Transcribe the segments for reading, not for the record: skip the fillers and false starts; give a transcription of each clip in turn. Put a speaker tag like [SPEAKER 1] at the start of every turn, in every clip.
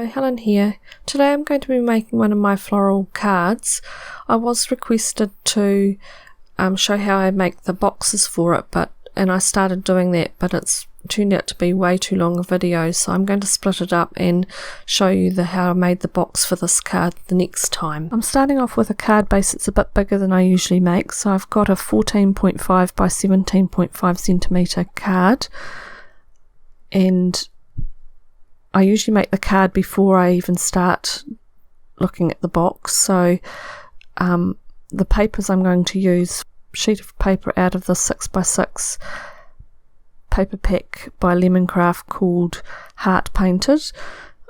[SPEAKER 1] Hello, Helen here. Today I'm going to be making one of my floral cards. I was requested to show how I make the boxes for it, and I started doing that, but it's turned out to be way too long a video, so I'm going to split it up and show you how I made the box for this card the next time. I'm starting off with a card base that's a bit bigger than I usually make, so I've got a 14.5 by 17.5 centimetre card, and I usually make the card before I even start looking at the box. So the papers I'm going to use, sheet of paper out of the 6x6 paper pack by Lemoncraft called Heart Painted.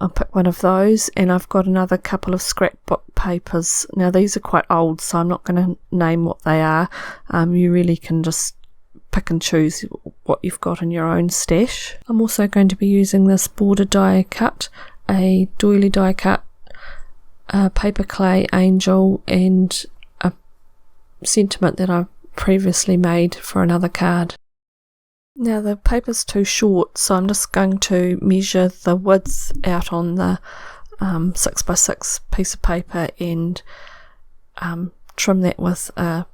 [SPEAKER 1] I'll pick one of those, and I've got another couple of scrapbook papers. Now these are quite old, so I'm not going to name what they are. You really can just pick and choose what you've got in your own stash. I'm also going to be using this border die cut, a doily die cut, a paper clay angel, and a sentiment that I previously made for another card. Now the paper's too short, so I'm just going to measure the width out on the 6x6 piece of paper and trim that with a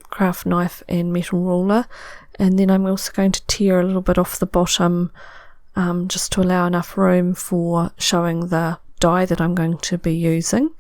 [SPEAKER 1] craft knife and metal ruler, and then I'm also going to tear a little bit off the bottom just to allow enough room for showing the die that I'm going to be using.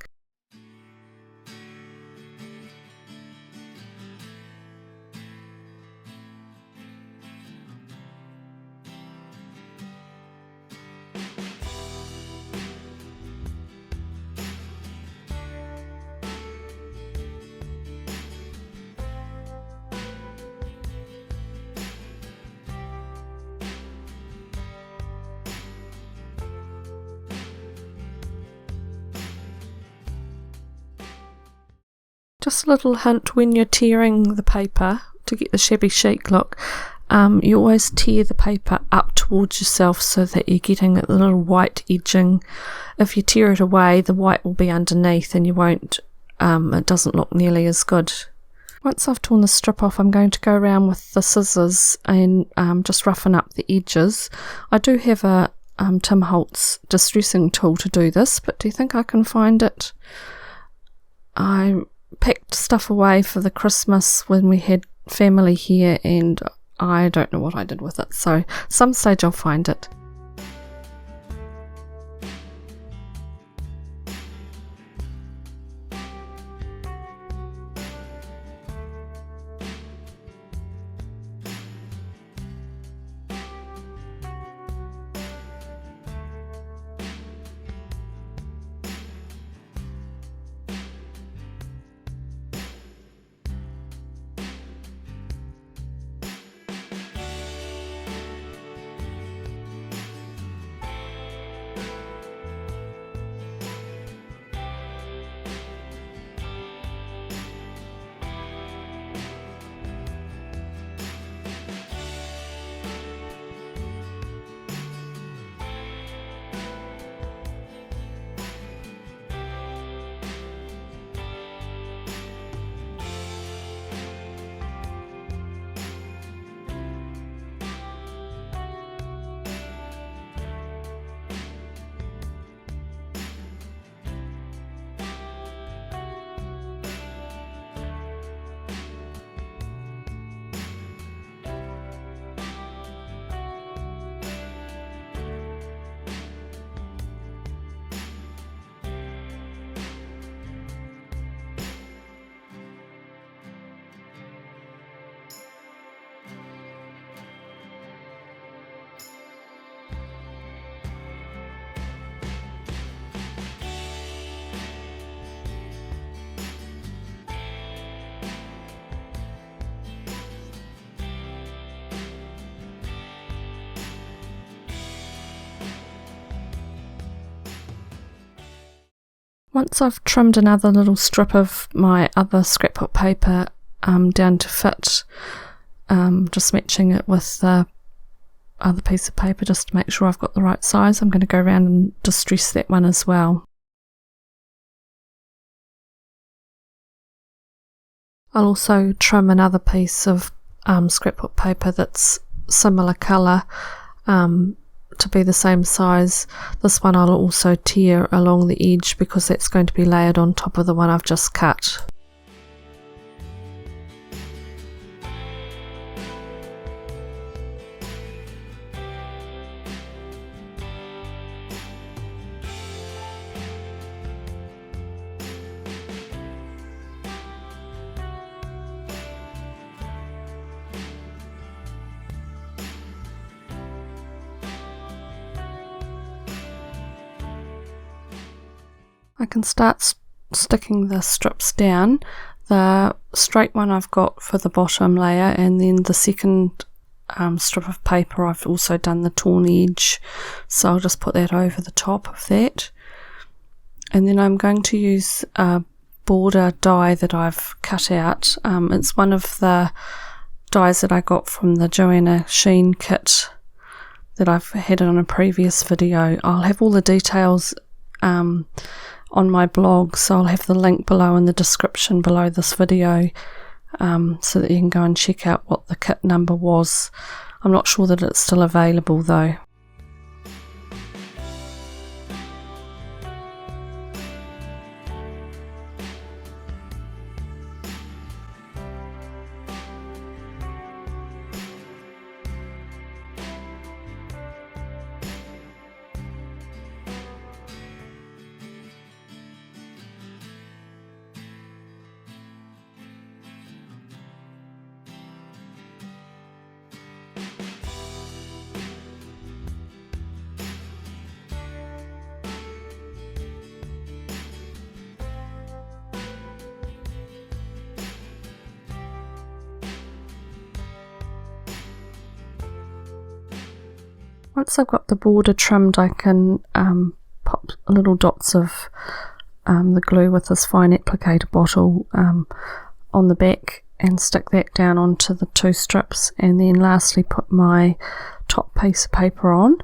[SPEAKER 1] Just a little hint, when you're tearing the paper to get the shabby chic look, you always tear the paper up towards yourself so that you're getting a little white edging. If you tear it away, the white will be underneath and you won't, it doesn't look nearly as good. Once I've torn the strip off, I'm going to go around with the scissors and just roughen up the edges. I do have a Tim Holtz distressing tool to do this, but do you think I can find it? I packed stuff away for the Christmas when we had family here, and I don't know what I did with it, so some stage I'll find it. Once I've trimmed another little strip of my other scrapbook paper down to fit, just matching it with the other piece of paper just to make sure I've got the right size, I'm going to go around and distress that one as well. I'll also trim another piece of scrapbook paper that's similar colour to be the same size. This one I'll also tear along the edge because that's going to be layered on top of the one I've just cut. I can start sticking the strips down. The straight one I've got for the bottom layer, and then the second strip of paper I've also done the torn edge, so I'll just put that over the top of that. And then I'm going to use a border die that I've cut out. It's one of the dies that I got from the Joanna Sheen kit that I've had on a previous video. I'll have all the details on my blog, so I'll have the link below in the description below this video, so that you can go and check out what the kit number was. I'm not sure that it's still available though. Once I've got the border trimmed, I can pop little dots of the glue with this fine applicator bottle on the back and stick that down onto the two strips, and then lastly put my top piece of paper on.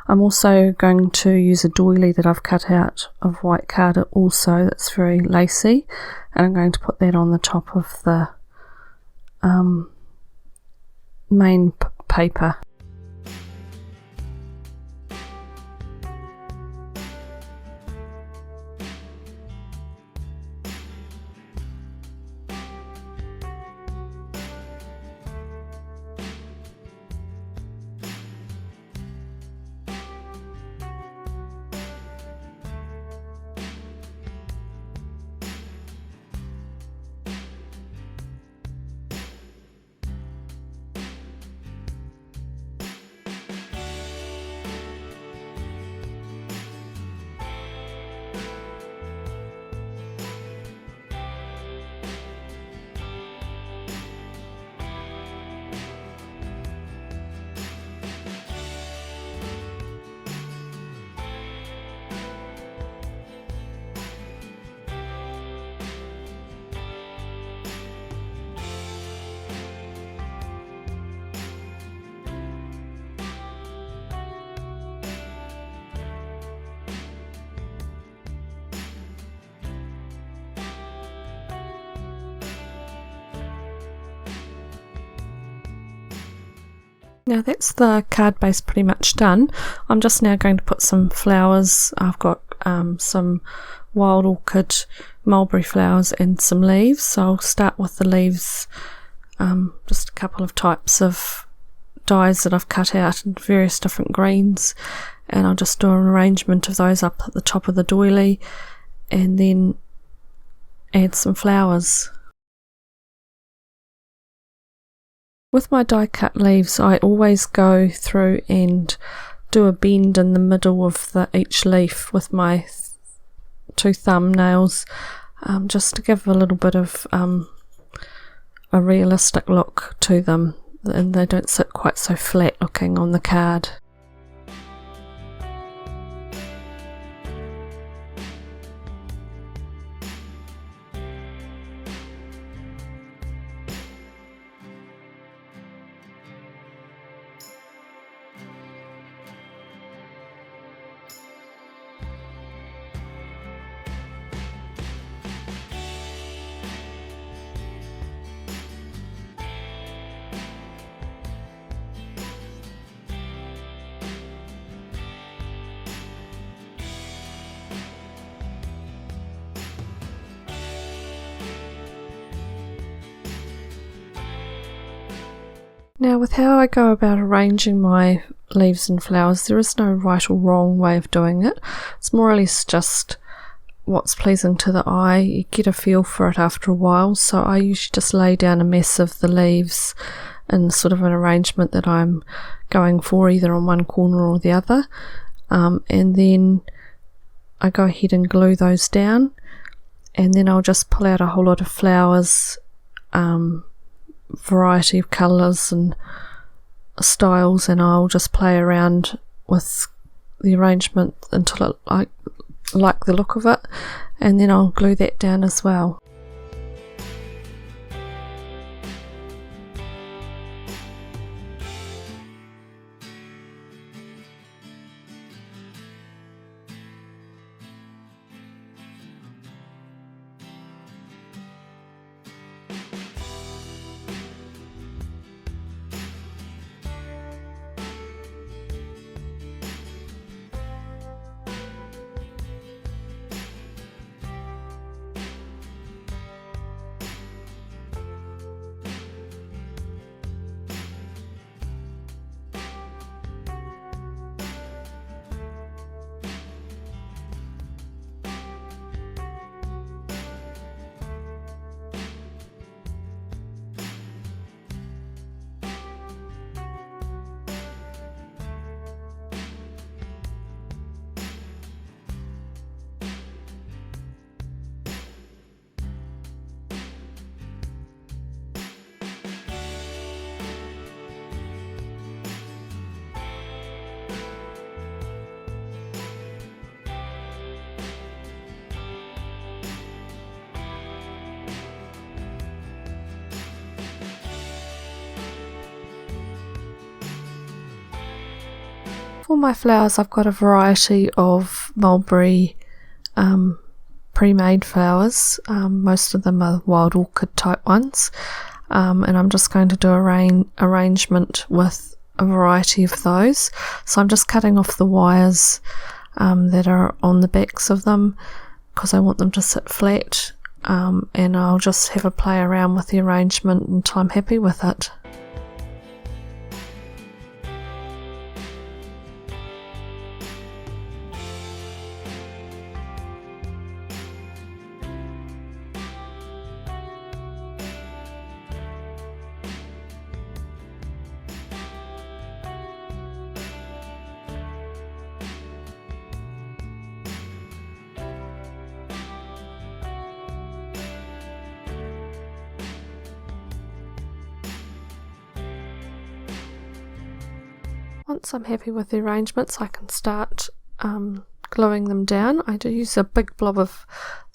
[SPEAKER 1] I'm also going to use a doily that I've cut out of white card also, that's very lacy, and I'm going to put that on the top of the main paper. Now that's the card base pretty much done. I'm just now going to put some flowers. I've got some wild orchid mulberry flowers and some leaves, so I'll start with the leaves. Just a couple of types of dies that I've cut out in various different greens, and I'll just do an arrangement of those up at the top of the doily and then add some flowers. With my die cut leaves, I always go through and do a bend in the middle of each leaf with my two thumbnails, just to give a little bit of a realistic look to them, and they don't sit quite so flat looking on the card. Now, with how I go about arranging my leaves and flowers, there is no right or wrong way of doing it. It's more or less just what's pleasing to the eye. You get a feel for it after a while, so I usually just lay down a mess of the leaves in sort of an arrangement that I'm going for, either on one corner or the other, and then I go ahead and glue those down, and then I'll just pull out a whole lot of flowers, variety of colours and styles, and I'll just play around with the arrangement until I like the look of it, and then I'll glue that down as well. For my flowers, I've got a variety of mulberry pre-made flowers. Most of them are wild orchid type ones, and I'm just going to do a arrangement with a variety of those. So I'm just cutting off the wires that are on the backs of them because I want them to sit flat, and I'll just have a play around with the arrangement until I'm happy with it. Once I'm happy with the arrangements, I can start gluing them down. I do use a big blob of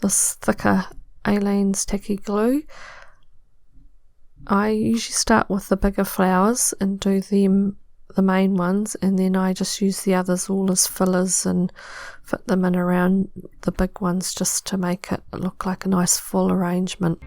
[SPEAKER 1] this thicker Aleene's tacky glue. I usually start with the bigger flowers and do them, the main ones, and then I just use the others all as fillers and fit them in around the big ones just to make it look like a nice full arrangement.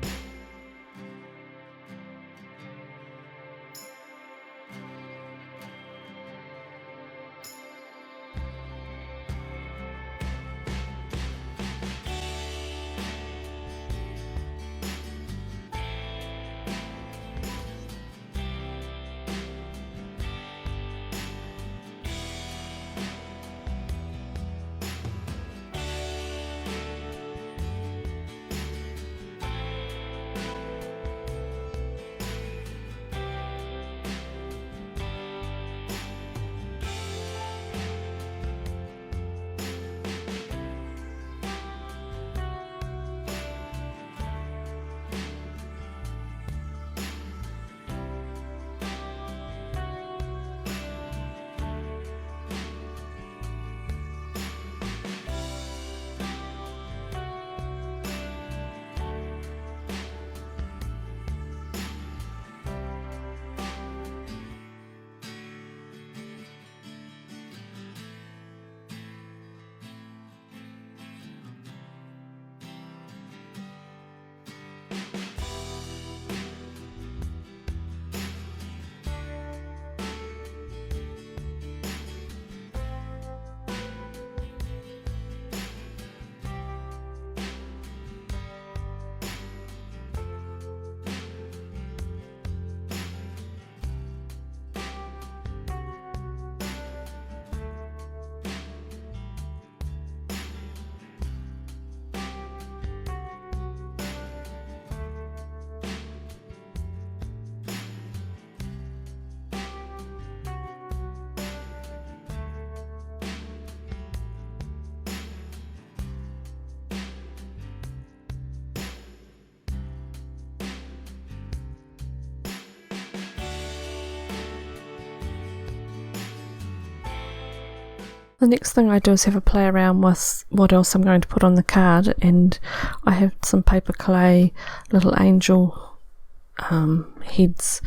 [SPEAKER 1] The next thing I do is have a play around with what else I'm going to put on the card, and I have some paper clay little angel heads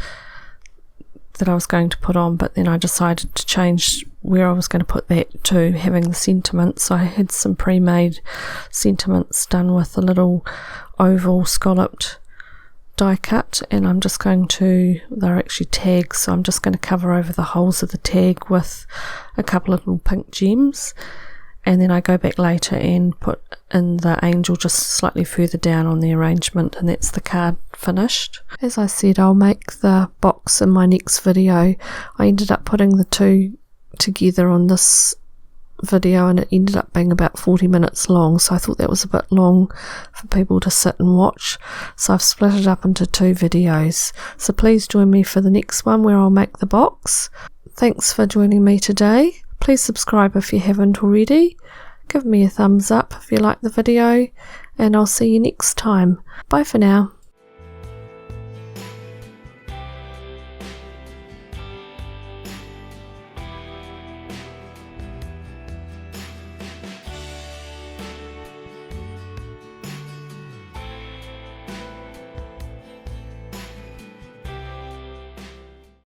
[SPEAKER 1] that I was going to put on, but then I decided to change where I was going to put that to having the sentiments. So I had some pre-made sentiments done with a little oval scalloped die cut, and I'm just going to, they're actually tags, so I'm just going to cover over the holes of the tag with a couple of little pink gems, and then I go back later and put in the angel just slightly further down on the arrangement, and that's the card finished. As I said, I'll make the box in my next video. I ended up putting the two together on this video and it ended up being about 40 minutes long, so I thought that was a bit long for people to sit and watch, so I've split it up into 2 videos. So please join me for the next one where I'll make the box. Thanks for joining me today. Please subscribe if you haven't already. Give me a thumbs up if you like the video, and I'll see you next time. Bye for now.